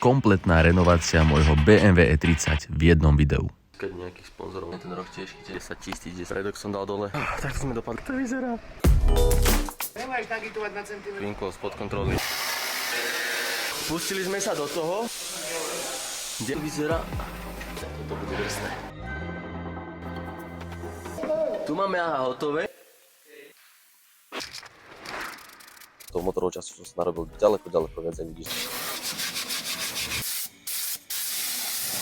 kompletná renovácia môjho BMW E30 v jednom videu. Keď nejakých sponzorov ten rok tiež chytil 10 000, 10 redok som dal dole. Tak sme dopadli. To vyzerá. Nemáš nagitovať na centimetr. Vinkol spod kontroly. Pustili sme sa do toho. Kde vyzerá? Toto bude drsné. Tu máme aha hotové. Tou motorovou časťou som sa narobil ďaleko viac, jak vidíš.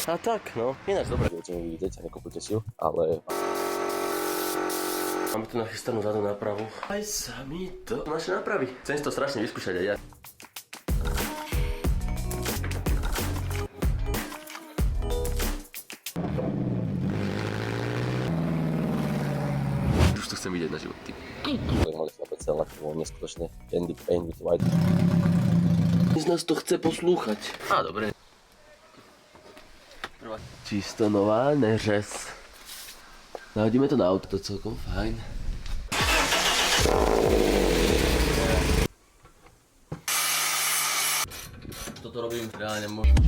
A tak, no, ináč dobre. Budete mi vidieť a nekupujte si ju, ale... Máme tu nachystanú zadnú nápravu. Aj sami to naše nápravy. Chcem si to strašne vyskúšať aj ja. Už to chcem vidieť na život, ty. Mali sme opäť celé, to bolo neskutočne Candy Pain with White. Z nás to chce poslúchať. Á, dobre. Čisto nová, neřez. Nahodíme to na auto, to celkom fajn. Toto robím reálne možno.